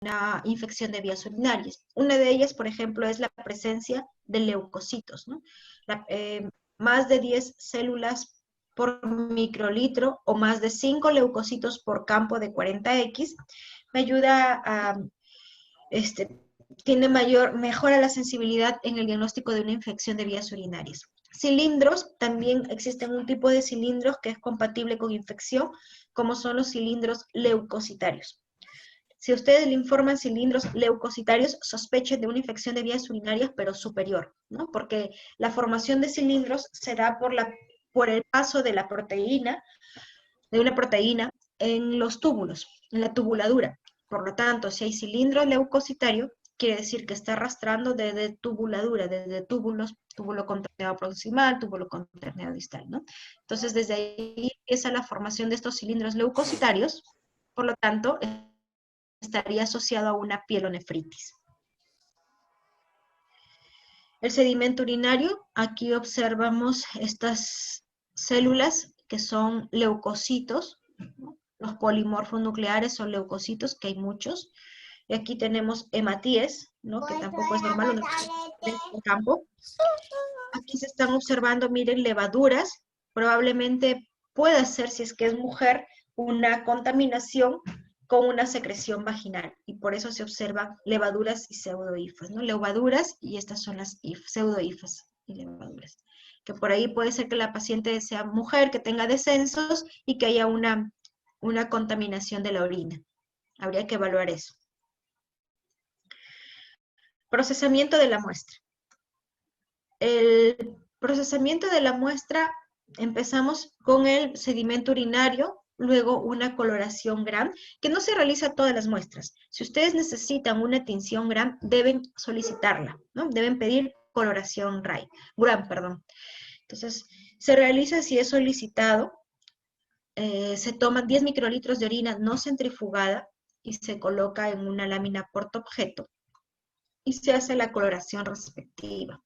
una infección de vías urinarias. Una de ellas, por ejemplo, es la presencia de leucocitos, ¿no? Más de 10 células por microlitro o más de 5 leucocitos por campo de 40X, me ayuda a, mejora la sensibilidad en el diagnóstico de una infección de vías urinarias. Cilindros, también existen un tipo de cilindros que es compatible con infección, como son los cilindros leucocitarios. Si ustedes le informan cilindros leucocitarios, sospechen de una infección de vías urinarias, pero superior, ¿no? Porque la formación de cilindros se da por el paso de la proteína, de una proteína en los túbulos, en la tubuladura. Por lo tanto, si hay cilindro leucocitario, quiere decir que está arrastrando desde tubuladura, desde túbulos, túbulo conterneado proximal, túbulo conterneado distal, ¿no? Entonces, desde ahí empieza la formación de estos cilindros leucocitarios, por lo tanto, estaría asociado a una pielonefritis. El sedimento urinario, aquí observamos estas células que son leucocitos, ¿no? Los polimorfos nucleares son leucocitos, que hay muchos. Y aquí tenemos hematíes, ¿no? Que tampoco es normal en el campo. Aquí se están observando, miren, levaduras. Probablemente pueda ser, si es que es mujer, una contaminación con una secreción vaginal, y por eso se observan levaduras y pseudohifas, ¿no? Levaduras, y estas son las pseudohifas y levaduras. Que por ahí puede ser que la paciente sea mujer, que tenga descensos y que haya una contaminación de la orina. Habría que evaluar eso. Procesamiento de la muestra. El procesamiento de la muestra, empezamos con el sedimento urinario, luego una coloración Gram, que no se realiza a todas las muestras. Si ustedes necesitan una tinción Gram, deben solicitarla, ¿no? Deben pedir coloración Gram, perdón. Entonces, se realiza si es solicitado, se toman 10 microlitros de orina no centrifugada y se coloca en una lámina portaobjeto y se hace la coloración respectiva.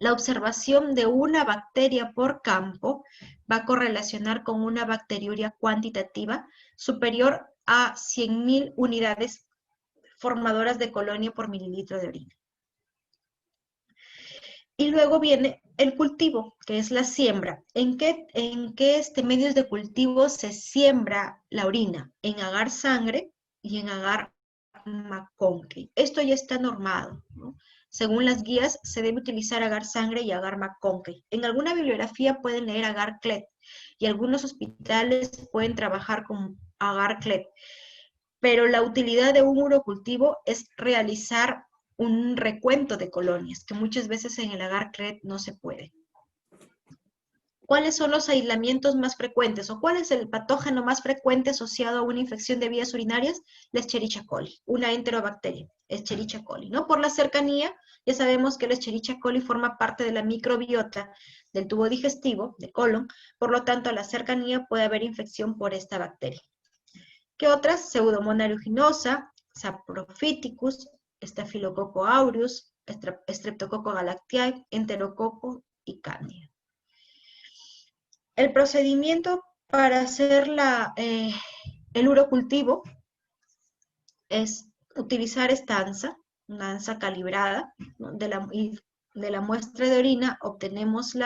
La observación de una bacteria por campo va a correlacionar con una bacteriuria cuantitativa superior a 100.000 unidades formadoras de colonia por mililitro de orina. Y luego viene el cultivo, que es la siembra. ¿En qué medios de cultivo se siembra la orina? En agar sangre y en agar McConkey. Esto ya está normado, ¿no? Según las guías, se debe utilizar agar sangre y agar McConkey. En alguna bibliografía pueden leer agar Clet y algunos hospitales pueden trabajar con agar Clet. Pero la utilidad de un urocultivo es realizar un recuento de colonias, que muchas veces en el agar Clet no se puede. ¿Cuáles son los aislamientos más frecuentes o cuál es el patógeno más frecuente asociado a una infección de vías urinarias? La Escherichia coli, una enterobacteria, Escherichia coli, ¿no? Por la cercanía, ya sabemos que la Escherichia coli forma parte de la microbiota del tubo digestivo, de colon, por lo tanto, a la cercanía puede haber infección por esta bacteria. ¿Qué otras? Pseudomonas aeruginosa, Saprophyticus, Staphylococcus aureus, Streptococcus galactiae, Enterococo y Candida. El procedimiento para hacer el urocultivo es utilizar esta ansa, una ansa calibrada, ¿no? De la muestra de orina obtenemos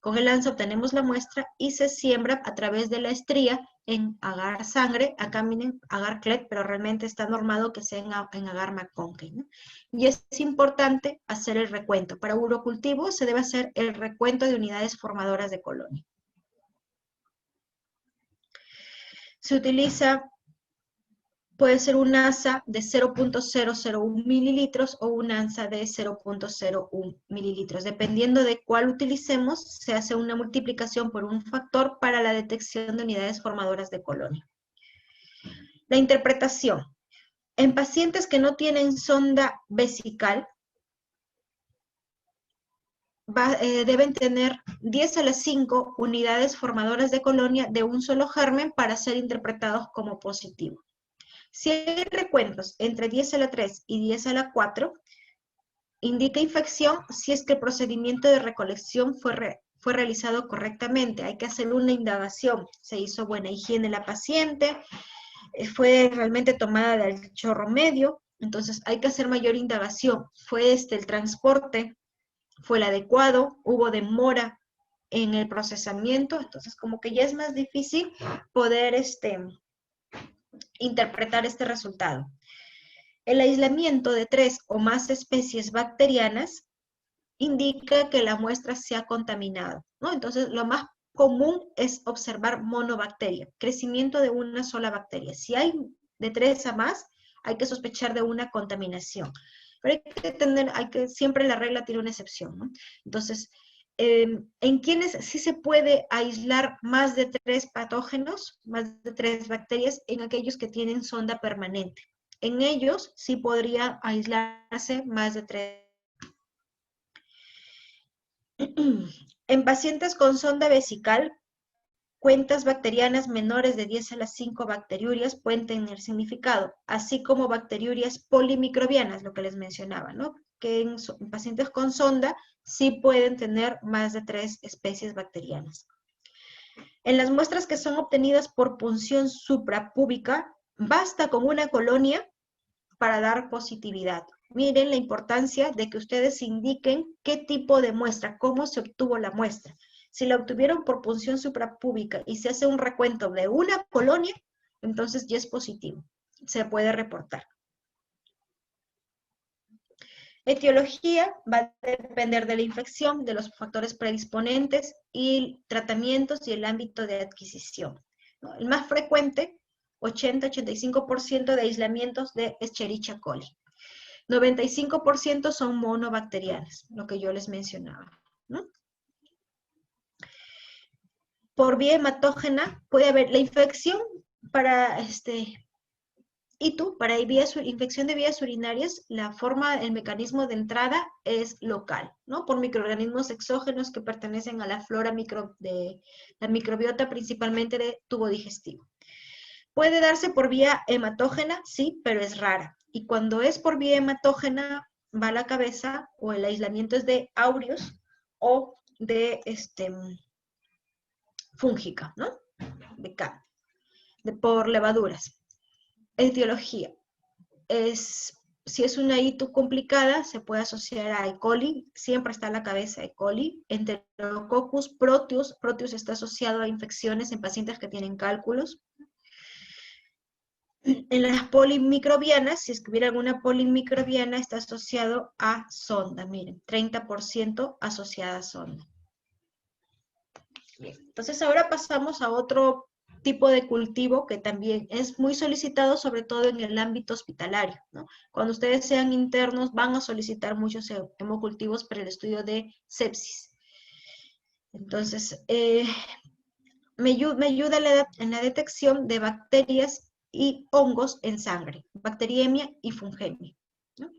con el ansa obtenemos la muestra y se siembra a través de la estría en agar sangre. Acá miren agar Clet, pero realmente está normado que sea en agar McConkey, ¿no? Y es importante hacer el recuento. Para urocultivo se debe hacer el recuento de unidades formadoras de colonia. Se utiliza, puede ser un asa de 0.001 mililitros o un asa de 0.01 mililitros. Dependiendo de cuál utilicemos, se hace una multiplicación por un factor para la detección de unidades formadoras de colonia. La interpretación. En pacientes que no tienen sonda vesical, deben tener 10 a la 5 unidades formadoras de colonia de un solo germen para ser interpretados como positivo. Si hay recuentos entre 10 a la 3 y 10 a la 4, indica infección si es que el procedimiento de recolección fue realizado correctamente. Hay que hacer una indagación. Se hizo buena higiene la paciente, fue realmente tomada del chorro medio, entonces hay que hacer mayor indagación. ¿Fue el transporte? ¿Fue el adecuado? ¿Hubo demora en el procesamiento? Entonces como que ya es más difícil poder interpretar este resultado. El aislamiento de 3 o más especies bacterianas indica que la muestra se ha contaminado, ¿no? Entonces, lo más común es observar monobacteria, crecimiento de una sola bacteria. Si hay de 3 a más, hay que sospechar de una contaminación. Pero siempre la regla tiene una excepción, ¿no? Entonces, en quienes sí se puede aislar más de 3 patógenos, más de 3 bacterias, en aquellos que tienen sonda permanente. En ellos sí podría aislarse más de 3. En pacientes con sonda vesical, cuentas bacterianas menores de 10 a las 5 bacteriurias pueden tener significado, así como bacteriurias polimicrobianas, lo que les mencionaba, ¿no? Que en pacientes con sonda sí pueden tener más de 3 especies bacterianas. En las muestras que son obtenidas por punción suprapúbica, basta con una colonia para dar positividad. Miren la importancia de que ustedes indiquen qué tipo de muestra, cómo se obtuvo la muestra. Si la obtuvieron por punción suprapúbica y se hace un recuento de una colonia, entonces ya es positivo, se puede reportar. Etiología va a depender de la infección, de los factores predisponentes y tratamientos y el ámbito de adquisición, ¿no? El más frecuente, 80-85% de aislamientos de Escherichia coli. 95% son monobacterianas, lo que yo les mencionaba, ¿no? Por vía hematógena puede haber la infección para para infección de vías urinarias, el mecanismo de entrada es local, ¿no? Por microorganismos exógenos que pertenecen a la flora de la microbiota, principalmente de tubo digestivo. Puede darse por vía hematógena, sí, pero es rara. Y cuando es por vía hematógena, va a la cabeza, o el aislamiento es de aureus o de fúngica, ¿no? Por levaduras. Etiología. Si es una ITU complicada, se puede asociar a E. coli, siempre está en la cabeza E. coli, Enterococcus proteus, proteus está asociado a infecciones en pacientes que tienen cálculos. En las polimicrobianas, si es que hubiera alguna polimicrobiana, está asociado a sonda, miren, 30% asociada a sonda. Bien, entonces ahora pasamos a otro tipo de cultivo que también es muy solicitado, sobre todo en el ámbito hospitalario, ¿no? Cuando ustedes sean internos van a solicitar muchos hemocultivos para el estudio de sepsis. Entonces, me ayuda en la detección de bacterias y hongos en sangre, bacteriemia y fungemia, ¿no?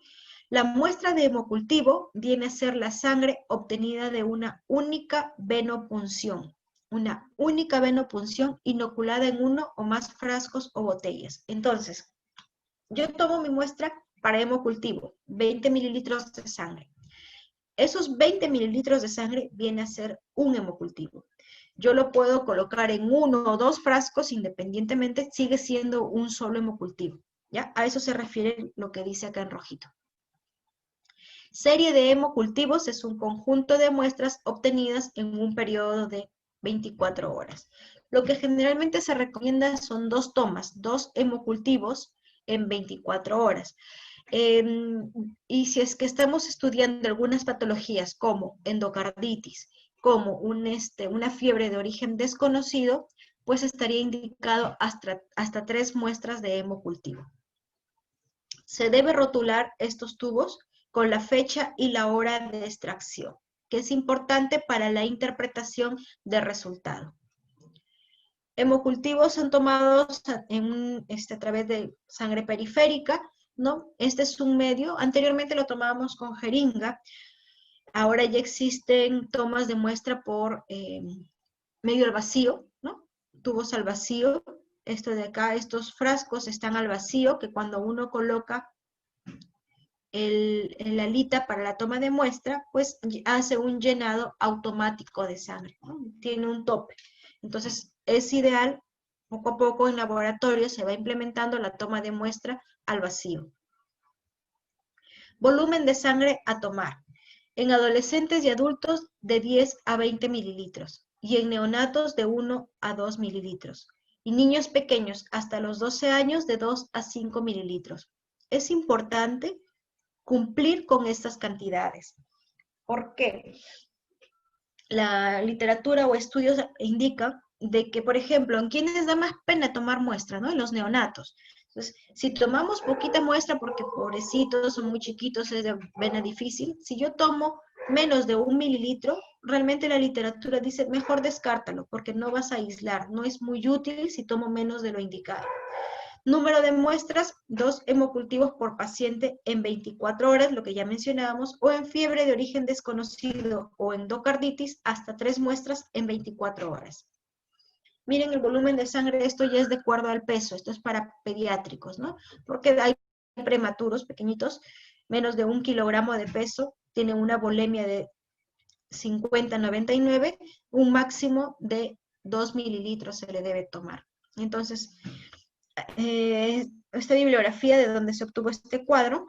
La muestra de hemocultivo viene a ser la sangre obtenida de una única venopunción inoculada en uno o más frascos o botellas. Entonces, yo tomo mi muestra para hemocultivo, 20 mililitros de sangre. Esos 20 mililitros de sangre viene a ser un hemocultivo. Yo lo puedo colocar en uno o dos frascos independientemente, sigue siendo un solo hemocultivo, ¿ya? A eso se refiere lo que dice acá en rojito. Serie de hemocultivos es un conjunto de muestras obtenidas en un periodo de 24 horas. Lo que generalmente se recomienda son 2 tomas, 2 hemocultivos en 24 horas. Y si es que estamos estudiando algunas patologías como endocarditis, como una fiebre de origen desconocido, pues estaría indicado hasta 3 muestras de hemocultivo. Se debe rotular estos tubos con la fecha y la hora de extracción, que es importante para la interpretación del resultado. Hemocultivos son tomados a través de sangre periférica, ¿no? Este es un medio, anteriormente lo tomábamos con jeringa, ahora ya existen tomas de muestra por medio al vacío, ¿no? Tubos al vacío, esto de acá, estos frascos están al vacío, que cuando uno coloca la alita para la toma de muestra, pues hace un llenado automático de sangre, ¿no? Tiene un tope. Entonces, es ideal Poco a poco en laboratorio se va implementando la toma de muestra al vacío. Volumen de sangre a tomar. En adolescentes y adultos de 10 a 20 mililitros y en neonatos de 1 a 2 mililitros y niños pequeños hasta los 12 años de 2 a 5 mililitros. Es importante cumplir con estas cantidades. ¿Por qué? La literatura o estudios indican de que, por ejemplo, en quienes da más pena tomar muestra, ¿no? En los neonatos. Entonces, si tomamos poquita muestra porque pobrecitos son muy chiquitos, es de vena difícil, si yo tomo menos de 1 mililitro, realmente la literatura dice, mejor descártalo, porque no vas a aislar, no es muy útil si tomo menos de lo indicado. Número de muestras, 2 hemocultivos por paciente en 24 horas, lo que ya mencionábamos, o en fiebre de origen desconocido o endocarditis, hasta 3 muestras en 24 horas. Miren el volumen de sangre, esto ya es de acuerdo al peso, esto es para pediátricos, ¿no? Porque hay prematuros, pequeñitos, menos de 1 kilogramo de peso, tienen una volemia de 50-99, un máximo de 2 mililitros se le debe tomar. Entonces, esta bibliografía de donde se obtuvo este cuadro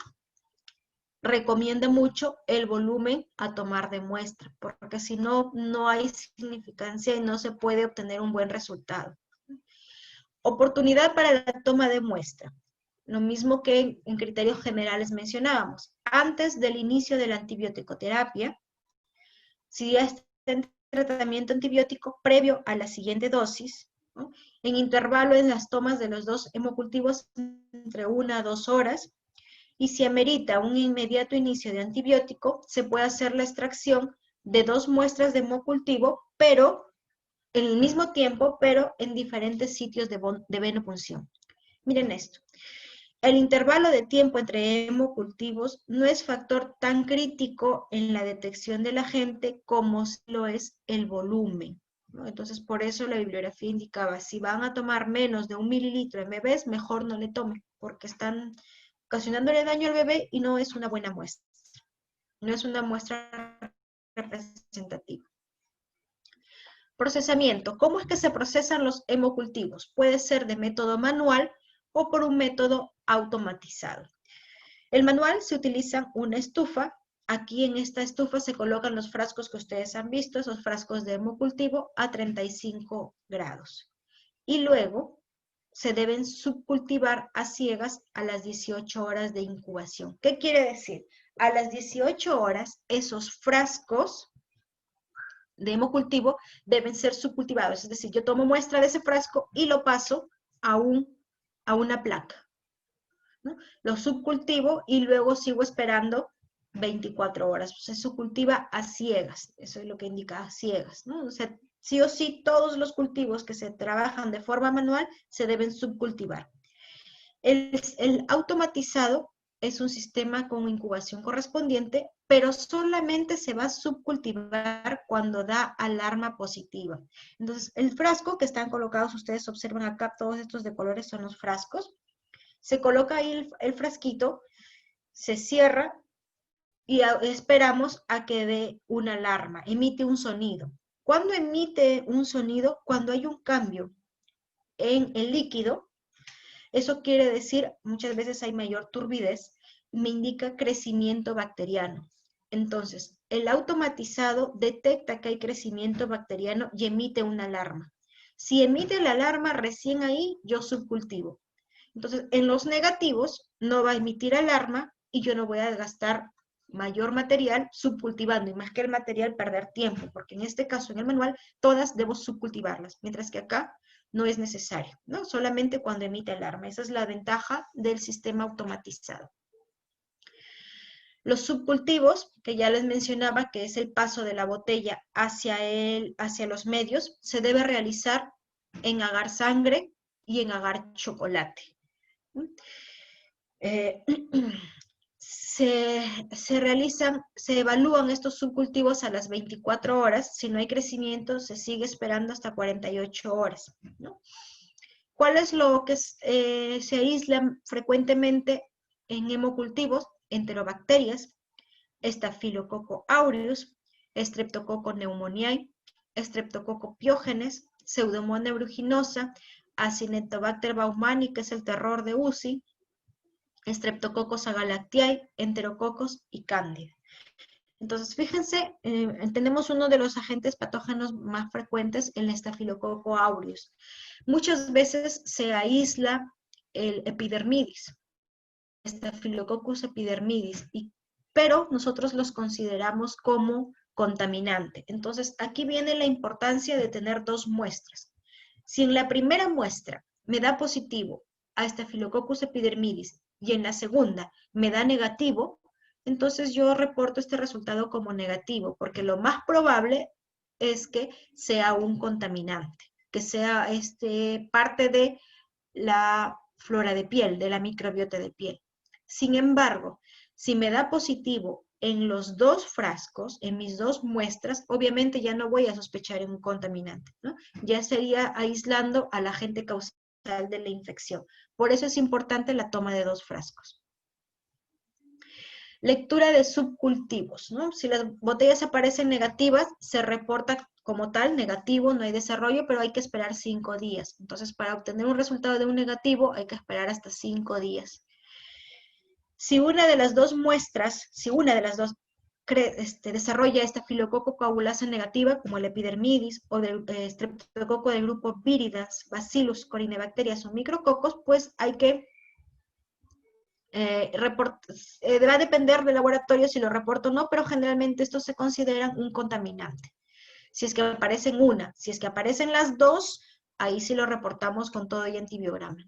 recomienda mucho el volumen a tomar de muestra, porque si no, no hay significancia y no se puede obtener un buen resultado. Oportunidad para la toma de muestra. Lo mismo que en criterios generales mencionábamos. Antes del inicio de la antibiótico-terapia, si ya está en tratamiento antibiótico previo a la siguiente dosis, ¿no? En intervalo en las tomas de los 2 hemocultivos entre 1 a 2 horas, y si amerita un inmediato inicio de antibiótico, se puede hacer la extracción de 2 muestras de hemocultivo, pero en el mismo tiempo, pero en diferentes sitios de venopunción. Miren esto. El intervalo de tiempo entre hemocultivos no es factor tan crítico en la detección del agente como lo es el volumen, ¿no? Entonces, por eso la bibliografía indicaba, si van a tomar menos de 1 mililitro en bebés, mejor no le tomen, porque están ocasionándole daño al bebé y no es una buena muestra. No es una muestra representativa. Procesamiento. ¿Cómo es que se procesan los hemocultivos? Puede ser de método manual o por un método automatizado. El manual se utiliza una estufa. Aquí en esta estufa se colocan los frascos que ustedes han visto, esos frascos de hemocultivo a 35 grados. Y luego se deben subcultivar a ciegas a las 18 horas de incubación. ¿Qué quiere decir? A las 18 horas, esos frascos de hemocultivo deben ser subcultivados. Es decir, yo tomo muestra de ese frasco y lo paso a una placa, ¿no? Lo subcultivo y luego sigo esperando 24 horas. Se subcultiva a ciegas, eso es lo que indica a ciegas, ¿no? O sea, sí o sí, todos los cultivos que se trabajan de forma manual se deben subcultivar. El automatizado es un sistema con incubación correspondiente, pero solamente se va a subcultivar cuando da alarma positiva. Entonces, el frasco que están colocados, ustedes observan acá, todos estos de colores son los frascos. Se coloca ahí el frasquito, se cierra y esperamos a que dé una alarma, emite un sonido. ¿Cuándo emite un sonido? Cuando hay un cambio en el líquido. Eso quiere decir, muchas veces hay mayor turbidez, me indica crecimiento bacteriano. Entonces, el automatizado detecta que hay crecimiento bacteriano y emite una alarma. Si emite la alarma, recién ahí yo subcultivo. Entonces, en los negativos no va a emitir alarma y yo no voy a gastar mayor material subcultivando, y más que el material perder tiempo, porque en este caso, en el manual, todas debo subcultivarlas, mientras que acá no es necesario, ¿no? Solamente cuando emite alarma. Esa es la ventaja del sistema automatizado. Los subcultivos, que ya les mencionaba, que es el paso de la botella hacia los medios, se debe realizar en agar sangre y en agar chocolate. Se evalúan estos subcultivos a las 24 horas. Si no hay crecimiento, se sigue esperando hasta 48 horas, ¿no? ¿Cuál es lo que se aísla frecuentemente en hemocultivos? Enterobacterias, Staphylococcus aureus, Streptococcus pneumoniae, Streptococcus pyogenes, Pseudomonas aeruginosa, Acinetobacter baumannii, que es el terror de UCI, Streptococcus agalactiae, Enterococos y Cándida. Entonces, fíjense, tenemos uno de los agentes patógenos más frecuentes, el Staphylococcus aureus. Muchas veces se aísla el epidermidis, Staphylococcus epidermidis, pero nosotros los consideramos como contaminante. Entonces, aquí viene la importancia de tener dos muestras. Si en la primera muestra me da positivo a Staphylococcus epidermidis y en la segunda me da negativo, entonces yo reporto este resultado como negativo, porque lo más probable es que sea un contaminante, que sea parte de la flora de piel, de la microbiota de piel. Sin embargo, si me da positivo en los dos frascos, en mis dos muestras, obviamente ya no voy a sospechar en un contaminante, ¿no? Ya sería aislando al agente causal de la infección. Por eso es importante la toma de dos frascos. Lectura de subcultivos, ¿no? Si las botellas aparecen negativas, se reporta como tal negativo, no hay desarrollo, pero hay que esperar 5 días. Entonces, para obtener un resultado de un negativo, hay que esperar hasta 5 días. Si una de las dos muestras, desarrolla esta Staphylococcus coagulasa negativa, como el epidermidis o del streptococo del grupo Viridans, Bacillus, Corynebacterias o micrococos, pues hay que va a depender del laboratorio si lo reporta o no, pero generalmente estos se consideran un contaminante. Si es que aparecen una, si es que aparecen las dos, ahí sí lo reportamos con todo y antibiograma.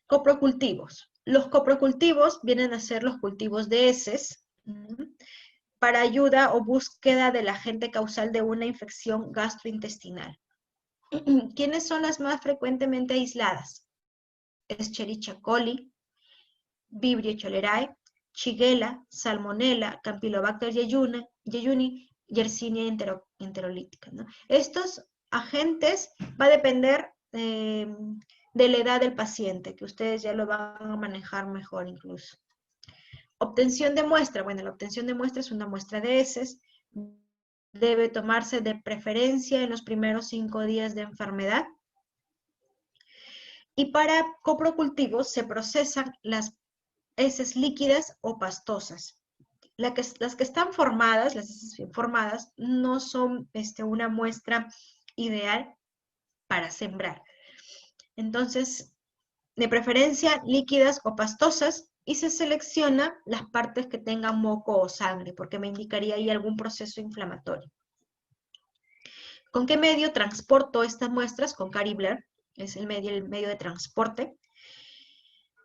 Coprocultivos. Los coprocultivos vienen a ser los cultivos de heces para ayuda o búsqueda del agente causal de una infección gastrointestinal. ¿Quiénes son las más frecuentemente aisladas? Escherichia coli, Vibrio cholerae, Shigella, Salmonella, Campylobacter jejuni, Yersinia enterolítica, ¿no? Estos agentes va a depender de la edad del paciente, que ustedes ya lo van a manejar mejor incluso. Obtención de muestra. Bueno, la obtención de muestra es una muestra de heces. Debe tomarse de preferencia en los primeros 5 días de enfermedad. Y para coprocultivos se procesan las heces líquidas o pastosas. Las que están formadas, las heces bien formadas, no son una muestra ideal para sembrar. Entonces, de preferencia líquidas o pastosas, y se selecciona las partes que tengan moco o sangre, porque me indicaría ahí algún proceso inflamatorio. ¿Con qué medio transporto estas muestras? Con Cary-Blair, es el medio de transporte.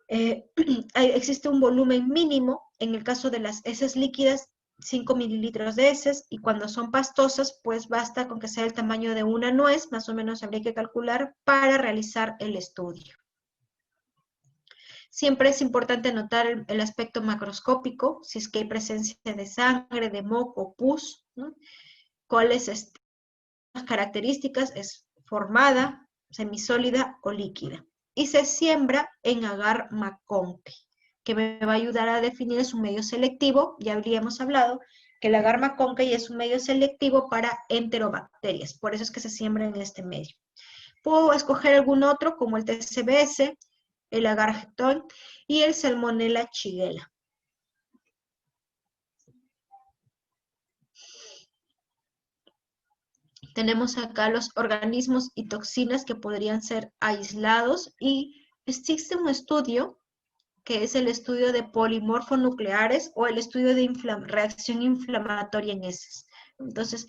Existe un volumen mínimo, en el caso de las heces líquidas, 5 mililitros de heces, y cuando son pastosas, pues basta con que sea el tamaño de una nuez, más o menos habría que calcular, para realizar el estudio. Siempre es importante notar el aspecto macroscópico, si es que hay presencia de sangre, de moco, pus, ¿no? ¿Cuáles las características? Es formada, semisólida o líquida. Y se siembra en agar McConkey, que me va a ayudar a definir su medio selectivo. Ya habríamos hablado que el agar McConkey es un medio selectivo para enterobacterias, por eso es que se siembra en este medio. Puedo escoger algún otro, como el TCBS, el agar-Hector y el Salmonella Shigella. Tenemos acá los organismos y toxinas que podrían ser aislados, y existe un estudio que es el estudio de polimorfonucleares o el estudio de reacción inflamatoria en heces. Entonces,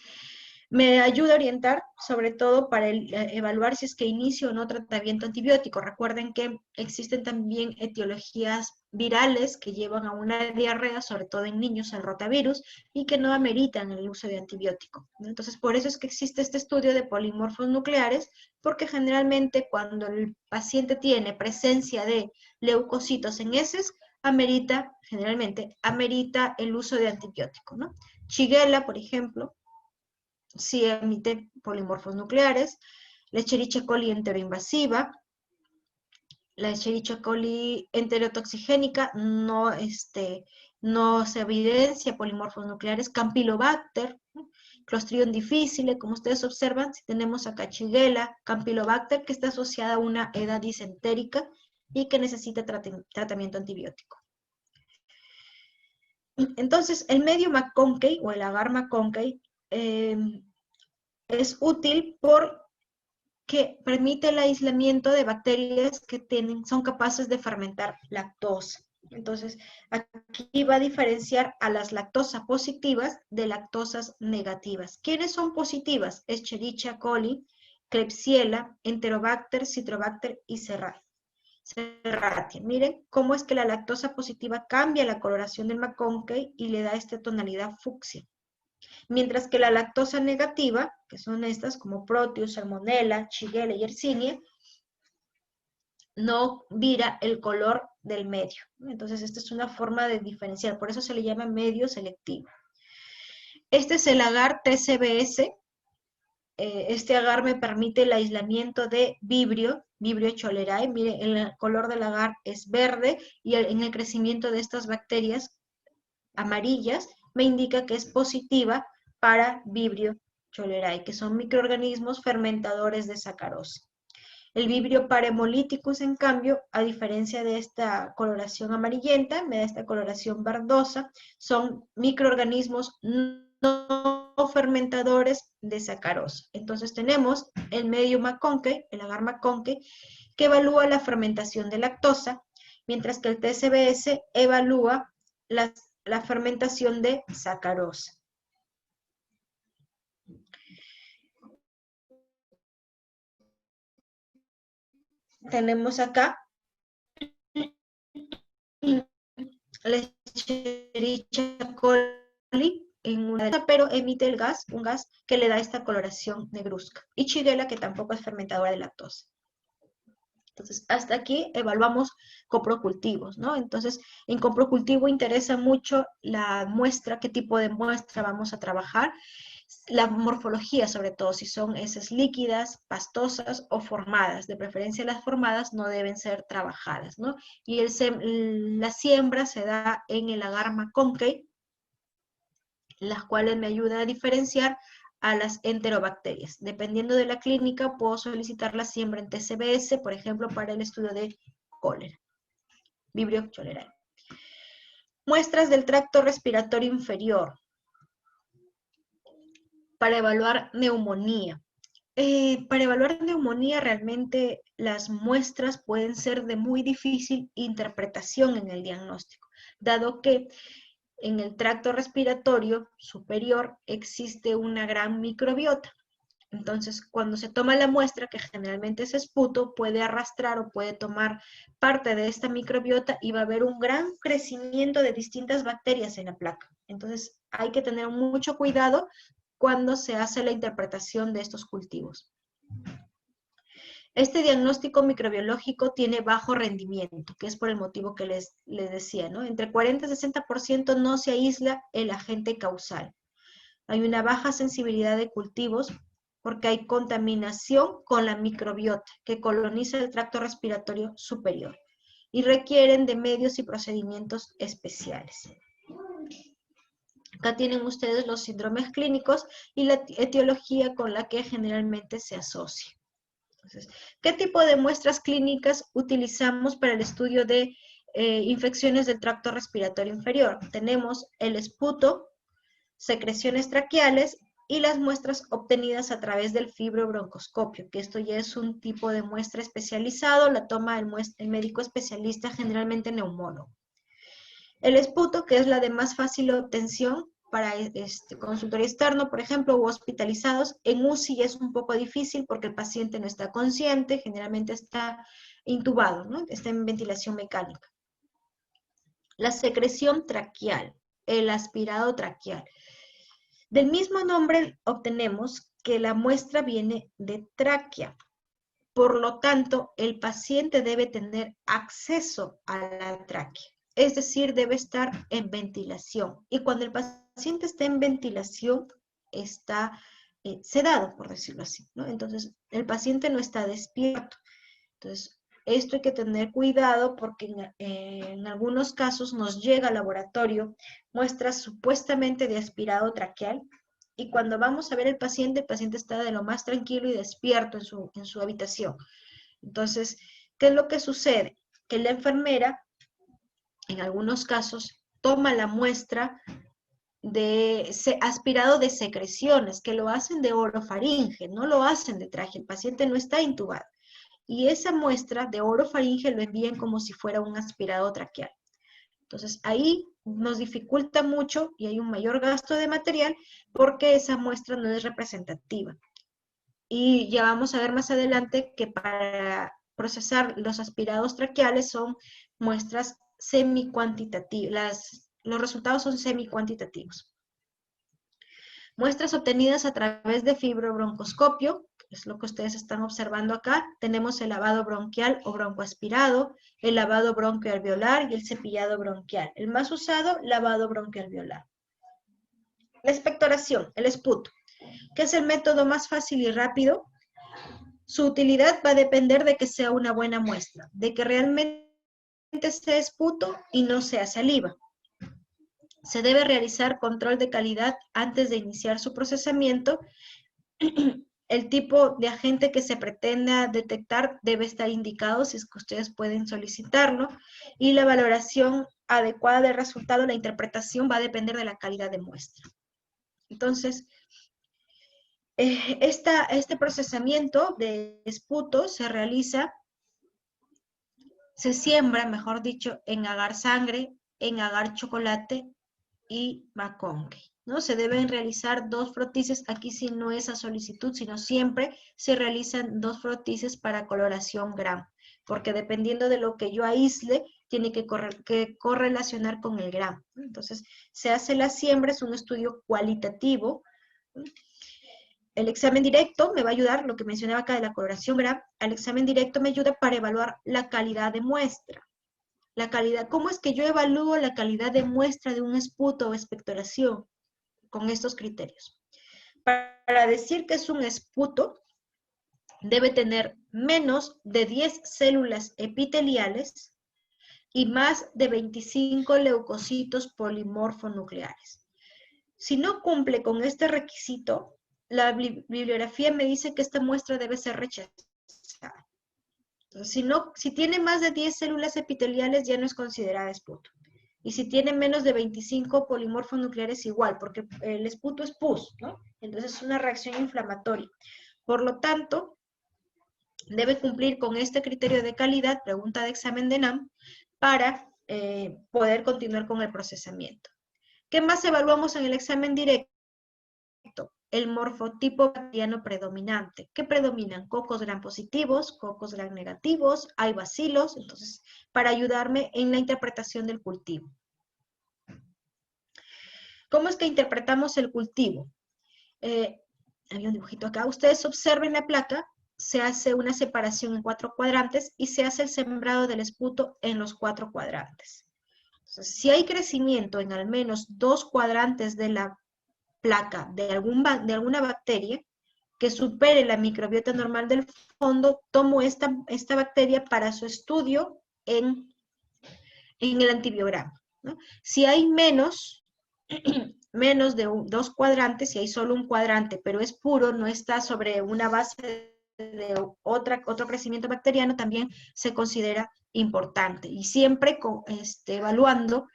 me ayuda a orientar, sobre todo para evaluar si es que inicio o no tratamiento antibiótico. Recuerden que existen también etiologías virales que llevan a una diarrea, sobre todo en niños, el rotavirus, y que no ameritan el uso de antibiótico. Entonces, por eso es que existe este estudio de polimorfos nucleares, porque generalmente cuando el paciente tiene presencia de leucocitos en heces, generalmente amerita el uso de antibiótico, ¿no? Shigella, por ejemplo, sí emite polimorfos nucleares, la Escherichia coli enteroinvasiva, la Escherichia coli enterotoxigénica no se evidencia polimorfos nucleares, Campylobacter, ¿no? Clostridium difficile, como ustedes observan, si tenemos acá Shigella, Campylobacter, que está asociada a una edad disentérica y que necesita tratamiento antibiótico. Entonces, el medio McConkey o el agar McConkey es útil porque permite el aislamiento de bacterias que son capaces de fermentar lactosa. Entonces, aquí va a diferenciar a las lactosas positivas de lactosas negativas. ¿Quiénes son positivas? Escherichia coli, Klebsiella, Enterobacter, Citrobacter y Serratia. Miren cómo es que la lactosa positiva cambia la coloración del McConkey y le da esta tonalidad fucsia. Mientras que la lactosa negativa, que son estas como Proteus, Salmonella, Shigella y Yersinia, no vira el color del medio. Entonces, esta es una forma de diferenciar, por eso se le llama medio selectivo. Este es el agar TCBS. Este agar me permite el aislamiento de Vibrio cholerae. Miren, el color del agar es verde y en el crecimiento de estas bacterias amarillas me indica que es positiva para Vibrio cholerae, que son microorganismos fermentadores de sacarosa. El Vibrio parhemolyticus, en cambio, a diferencia de esta coloración amarillenta, me da esta coloración verdosa, son microorganismos no fermentadores de sacarosa. Entonces tenemos el medio McConkey, el agar McConkey, que evalúa la fermentación de lactosa, mientras que el TCBS evalúa la fermentación de sacarosa. Tenemos acá la Escherichia coli en una, pero emite el gas, un gas que le da esta coloración negruzca. Y Shigella, que tampoco es fermentadora de lactosa. Entonces, hasta aquí evaluamos coprocultivos, ¿no? Entonces, en coprocultivo interesa mucho la muestra, qué tipo de muestra vamos a trabajar, la morfología sobre todo, si son heces líquidas, pastosas o formadas. De preferencia las formadas no deben ser trabajadas, ¿no? Y la siembra se da en el agar McConkey, las cuales me ayudan a diferenciar a las enterobacterias. Dependiendo de la clínica, puedo solicitar la siembra en TCBS, por ejemplo, para el estudio de cólera, Vibrio cholerae. Muestras del tracto respiratorio inferior para evaluar neumonía. Para evaluar neumonía, realmente las muestras pueden ser de muy difícil interpretación en el diagnóstico, dado que en el tracto respiratorio superior existe una gran microbiota. Entonces, cuando se toma la muestra, que generalmente es esputo, puede arrastrar o puede tomar parte de esta microbiota y va a haber un gran crecimiento de distintas bacterias en la placa. Entonces, hay que tener mucho cuidado cuando se hace la interpretación de estos cultivos. Este diagnóstico microbiológico tiene bajo rendimiento, que es por el motivo que les decía, ¿no? Entre 40 y 60% no se aísla el agente causal. Hay una baja sensibilidad de cultivos porque hay contaminación con la microbiota que coloniza el tracto respiratorio superior y requieren de medios y procedimientos especiales. Acá tienen ustedes los síndromes clínicos y la etiología con la que generalmente se asocia. Entonces, ¿qué tipo de muestras clínicas utilizamos para el estudio de infecciones del tracto respiratorio inferior? Tenemos el esputo, secreciones traqueales y las muestras obtenidas a través del fibrobroncoscopio, que esto ya es un tipo de muestra especializado, la toma el médico especialista, generalmente neumólogo. El esputo, que es la de más fácil obtención para consultorio externo, por ejemplo, u hospitalizados. En UCI es un poco difícil porque el paciente no está consciente, generalmente está intubado, ¿no? Está en ventilación mecánica. La secreción traqueal, el aspirado traqueal. Del mismo nombre obtenemos que la muestra viene de tráquea. Por lo tanto, el paciente debe tener acceso a la tráquea. Es decir, debe estar en ventilación. Y cuando el paciente está en ventilación, está sedado, por decirlo así, ¿no? Entonces, el paciente no está despierto. Entonces, esto hay que tener cuidado porque en algunos casos nos llega al laboratorio muestras supuestamente de aspirado traqueal y cuando vamos a ver el paciente está de lo más tranquilo y despierto en su habitación. Entonces, ¿qué es lo que sucede? Que la enfermera, en algunos casos, toma la muestra de aspirado de secreciones, que lo hacen de orofaringe, no lo hacen de traje, el paciente no está intubado. Y esa muestra de orofaringe lo envían como si fuera un aspirado traqueal. Entonces ahí nos dificulta mucho y hay un mayor gasto de material porque esa muestra no es representativa. Y ya vamos a ver más adelante que para procesar los aspirados traqueales son muestras semi-cuantitativas, los resultados son semi-cuantitativos. Muestras obtenidas a través de fibrobroncoscopio, que es lo que ustedes están observando acá. Tenemos el lavado bronquial o broncoaspirado, el lavado broncoalveolar y el cepillado bronquial. El más usado, lavado broncoalveolar. La expectoración, el esputo, que es el método más fácil y rápido. Su utilidad va a depender de que sea una buena muestra, de que realmente sea esputo y no sea saliva. Se debe realizar control de calidad antes de iniciar su procesamiento. El tipo de agente que se pretenda detectar debe estar indicado si es que ustedes pueden solicitarlo, y la valoración adecuada del resultado, la interpretación va a depender de la calidad de muestra. Entonces, este procesamiento de esputo se realiza, se siembra, mejor dicho, en agar sangre, en agar chocolate y McConkey, ¿no? Se deben realizar 2 frotices, aquí sí no es a solicitud, sino siempre se realizan 2 frotices para coloración Gram, porque dependiendo de lo que yo aísle, tiene que correlacionar con el Gram. Entonces, se hace la siembra, es un estudio cualitativo. El examen directo me va a ayudar, lo que mencionaba acá de la coloración Gram, el examen directo me ayuda para evaluar la calidad de muestra. La calidad, ¿cómo es que yo evalúo la calidad de muestra de un esputo o expectoración? Con estos criterios. Para decir que es un esputo, debe tener menos de 10 células epiteliales y más de 25 leucocitos polimorfonucleares. Si no cumple con este requisito, la bibliografía me dice que esta muestra debe ser rechazada. Entonces, si tiene más de 10 células epiteliales, ya no es considerada esputo. Y si tiene menos de 25 polimorfonucleares, igual, porque el esputo es pus, ¿no? Entonces es una reacción inflamatoria. Por lo tanto, debe cumplir con este criterio de calidad, pregunta de examen de NAM, para poder continuar con el procesamiento. ¿Qué más evaluamos en el examen directo? El morfotipo bacteriano predominante. ¿Qué predominan? Cocos gram positivos, cocos gram negativos, hay bacilos, entonces, para ayudarme en la interpretación del cultivo. ¿Cómo es que interpretamos el cultivo? Había un dibujito acá. Ustedes observen la placa, se hace una separación en 4 cuadrantes y se hace el sembrado del esputo en los 4 cuadrantes. Entonces, si hay crecimiento en al menos 2 cuadrantes de la placa de alguna bacteria que supere la microbiota normal del fondo, tomo esta bacteria para su estudio en el antibiograma, ¿no? Si hay menos de 2 cuadrantes, si hay solo un cuadrante, pero es puro, no está sobre una base de otro crecimiento bacteriano, también se considera importante. Y siempre evaluando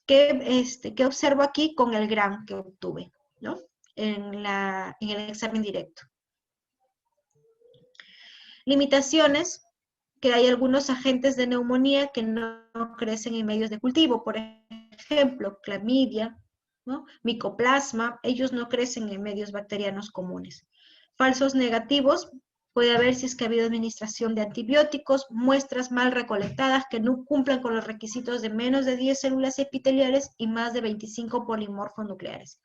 qué observo aquí con el Gram que obtuve, ¿no? En el examen directo. Limitaciones, que hay algunos agentes de neumonía que no crecen en medios de cultivo, por ejemplo, clamidia, ¿no? Micoplasma, ellos no crecen en medios bacterianos comunes. Falsos negativos, puede haber si es que ha habido administración de antibióticos, muestras mal recolectadas que no cumplan con los requisitos de menos de 10 células epiteliales y más de 25 polimorfonucleares.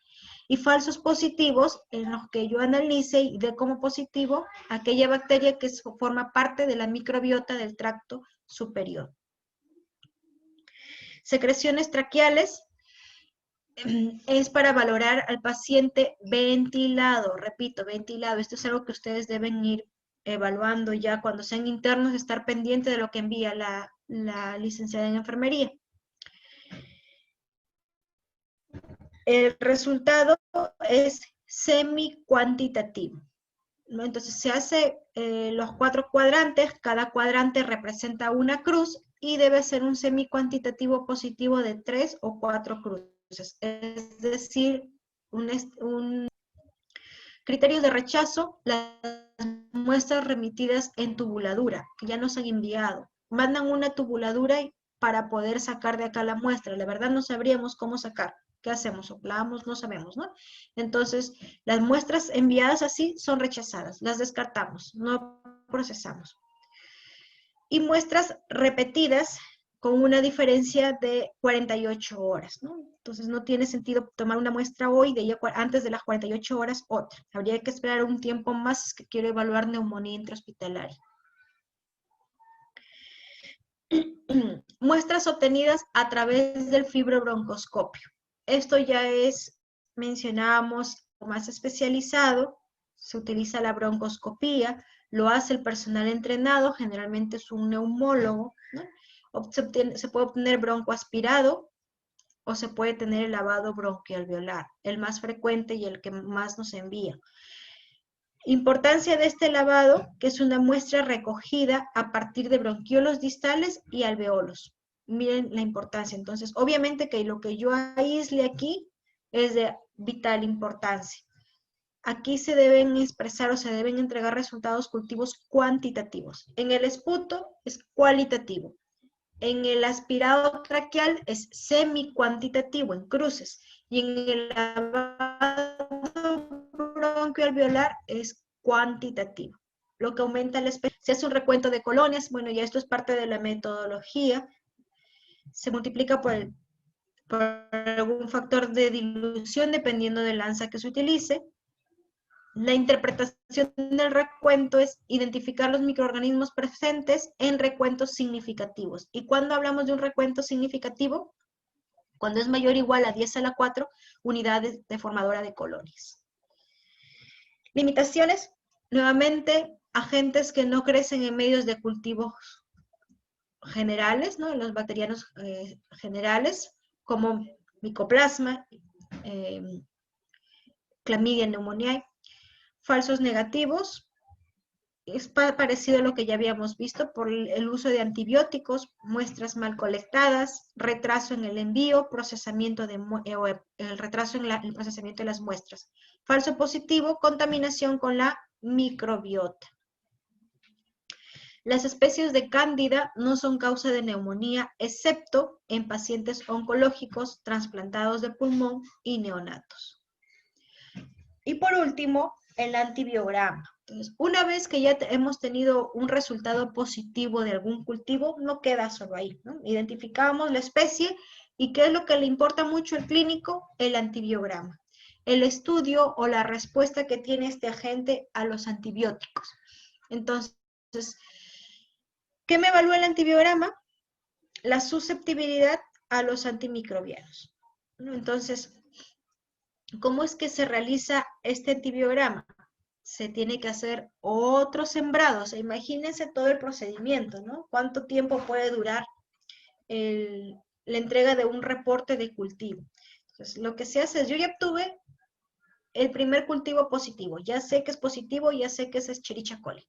Y falsos positivos, en los que yo analice y dé como positivo aquella bacteria que forma parte de la microbiota del tracto superior. Secreciones traqueales, es para valorar al paciente ventilado, repito, ventilado. Esto es algo que ustedes deben ir evaluando ya cuando sean internos, estar pendiente de lo que envía la licenciada en enfermería. El resultado es semi-cuantitativo, ¿no? Entonces se hace los 4 cuadrantes, cada cuadrante representa una cruz y debe ser un semi-cuantitativo positivo de 3 o 4 cruces, es decir, un criterio de rechazo, las muestras remitidas en tubuladura, que ya nos han enviado. Mandan una tubuladura para poder sacar de acá la muestra. La verdad no sabríamos cómo sacar. ¿Qué hacemos? ¿Soplamos? No sabemos, ¿no? Entonces, las muestras enviadas así son rechazadas. Las descartamos, no procesamos. Y muestras repetidas con una diferencia de 48 horas, ¿no? Entonces no tiene sentido tomar una muestra hoy, de ella, antes de las 48 horas otra. Habría que esperar un tiempo más que quiero evaluar neumonía intrahospitalaria. Muestras obtenidas a través del fibrobroncoscopio. Esto ya es, mencionábamos, más especializado, se utiliza la broncoscopía, lo hace el personal entrenado, generalmente es un neumólogo, ¿no? Se puede obtener broncoaspirado o se puede tener el lavado bronquialveolar, el más frecuente y el que más nos envía. Importancia de este lavado, que es una muestra recogida a partir de bronquiolos distales y alveolos. Miren la importancia. Entonces, obviamente que lo que yo aísle aquí es de vital importancia. Aquí se deben expresar o se deben entregar resultados cultivos cuantitativos. En el esputo es cualitativo. En el aspirado traqueal es semi-cuantitativo, en cruces. Y en el lavado bronquialveolar es cuantitativo. Lo que aumenta la especie. Se hace un recuento de colonias, bueno, ya esto es parte de la metodología. Se multiplica por algún factor de dilución dependiendo del lanza que se utilice. La interpretación del recuento es identificar los microorganismos presentes en recuentos significativos. ¿Y cuando hablamos de un recuento significativo? Cuando es mayor o igual a 10 a la 4 unidades de formadora de colonias. Limitaciones, nuevamente, agentes que no crecen en medios de cultivos generales, ¿no? En los bacterianos generales, como micoplasma, clamidia pneumoniae. Falsos negativos, es parecido a lo que ya habíamos visto por el uso de antibióticos, muestras mal colectadas, retraso en el envío, procesamiento de, el retraso en el procesamiento de las muestras. Falso positivo, contaminación con la microbiota. Las especies de cándida no son causa de neumonía, excepto en pacientes oncológicos, trasplantados de pulmón y neonatos. Y por último, el antibiograma. Entonces, una vez que ya hemos tenido un resultado positivo de algún cultivo, no queda solo ahí, ¿no? Identificamos la especie y qué es lo que le importa mucho al clínico, el antibiograma. El estudio o la respuesta que tiene este agente a los antibióticos. Entonces, ¿qué me evalúa el antibiograma? La susceptibilidad a los antimicrobianos, ¿no? Entonces, ¿cómo es que se realiza este antibiograma? Se tiene que hacer otros sembrados. Imagínense todo el procedimiento, ¿no? ¿Cuánto tiempo puede durar la entrega de un reporte de cultivo? Entonces, lo que se hace es, yo ya obtuve el primer cultivo positivo. Ya sé que es positivo, ya sé que es Escherichia coli.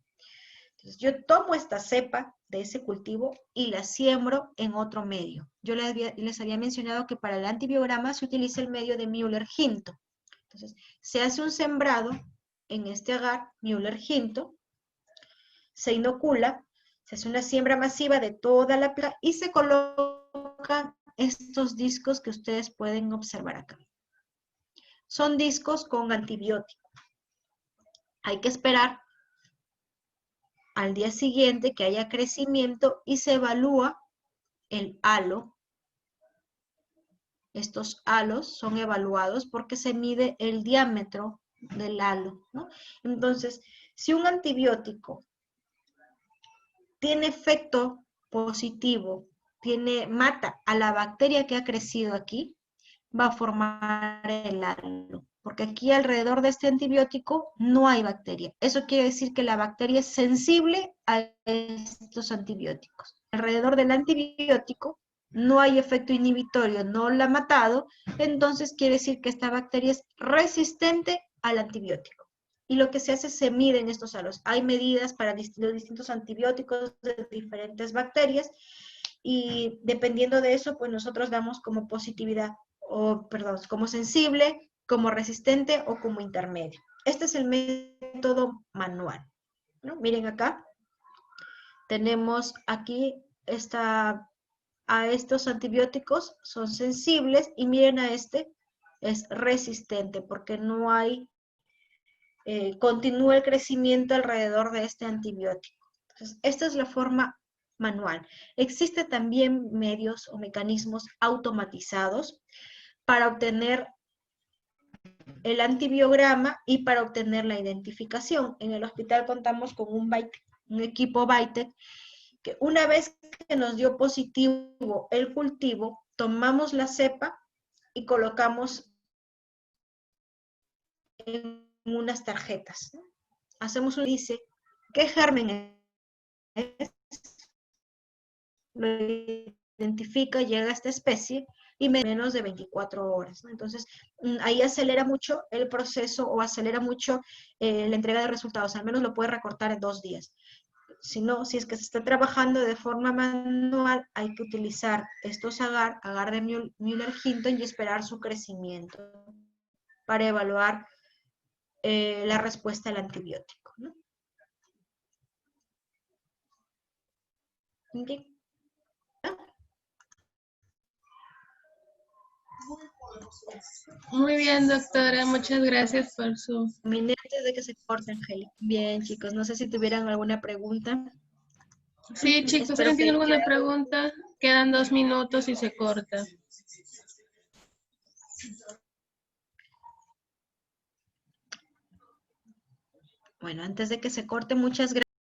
Entonces, yo tomo esta cepa de ese cultivo y la siembro en otro medio. Yo les había mencionado que para el antibiograma se utiliza el medio de Müller-Hinto. Entonces, se hace un sembrado en este agar Müller-Hinto, se inocula, se hace una siembra masiva de toda la planta y se colocan estos discos que ustedes pueden observar acá. Son discos con antibiótico. Hay que esperar al día siguiente que haya crecimiento y se evalúa el halo. Estos halos son evaluados porque se mide el diámetro del halo, ¿no? Entonces, si un antibiótico tiene efecto positivo, mata a la bacteria que ha crecido aquí, va a formar el halo, porque aquí alrededor de este antibiótico no hay bacteria. Eso quiere decir que la bacteria es sensible a estos antibióticos. Alrededor del antibiótico no hay efecto inhibitorio, no la ha matado, entonces quiere decir que esta bacteria es resistente al antibiótico. Y lo que se hace, se miden estos halos. Hay medidas para los distintos antibióticos de diferentes bacterias, y dependiendo de eso, pues nosotros damos como positividad, o perdón, como sensible, como resistente o como intermedio. Este es el método manual, ¿no? Miren acá, tenemos aquí a estos antibióticos son sensibles, y miren a este, es resistente porque no hay, continúa el crecimiento alrededor de este antibiótico. Entonces, esta es la forma manual. Existen también medios o mecanismos automatizados para obtener el antibiograma y para obtener la identificación. En el hospital contamos con un equipo Vitek, que una vez que nos dio positivo el cultivo, tomamos la cepa y colocamos en unas tarjetas. Hacemos un dice, ¿qué germen es? Lo identifica, llega a esta especie y menos de 24 horas, ¿no? Entonces, ahí acelera mucho el proceso, o acelera mucho la entrega de resultados, al menos lo puede recortar en 2 días. Si no, si es que se está trabajando de forma manual, hay que utilizar estos agar de Müller-Hinton, y esperar su crecimiento para evaluar la respuesta al antibiótico, ¿no? ¿Okay? Muy bien, doctora, muchas gracias por su... Antes de que se corte, Angélica. Bien, chicos, no sé si tuvieran alguna pregunta. Sí, chicos, Espero ¿alguien tiene que alguna pregunta? Quedan 2 minutos y se corta. Bueno, antes de que se corte, muchas gracias.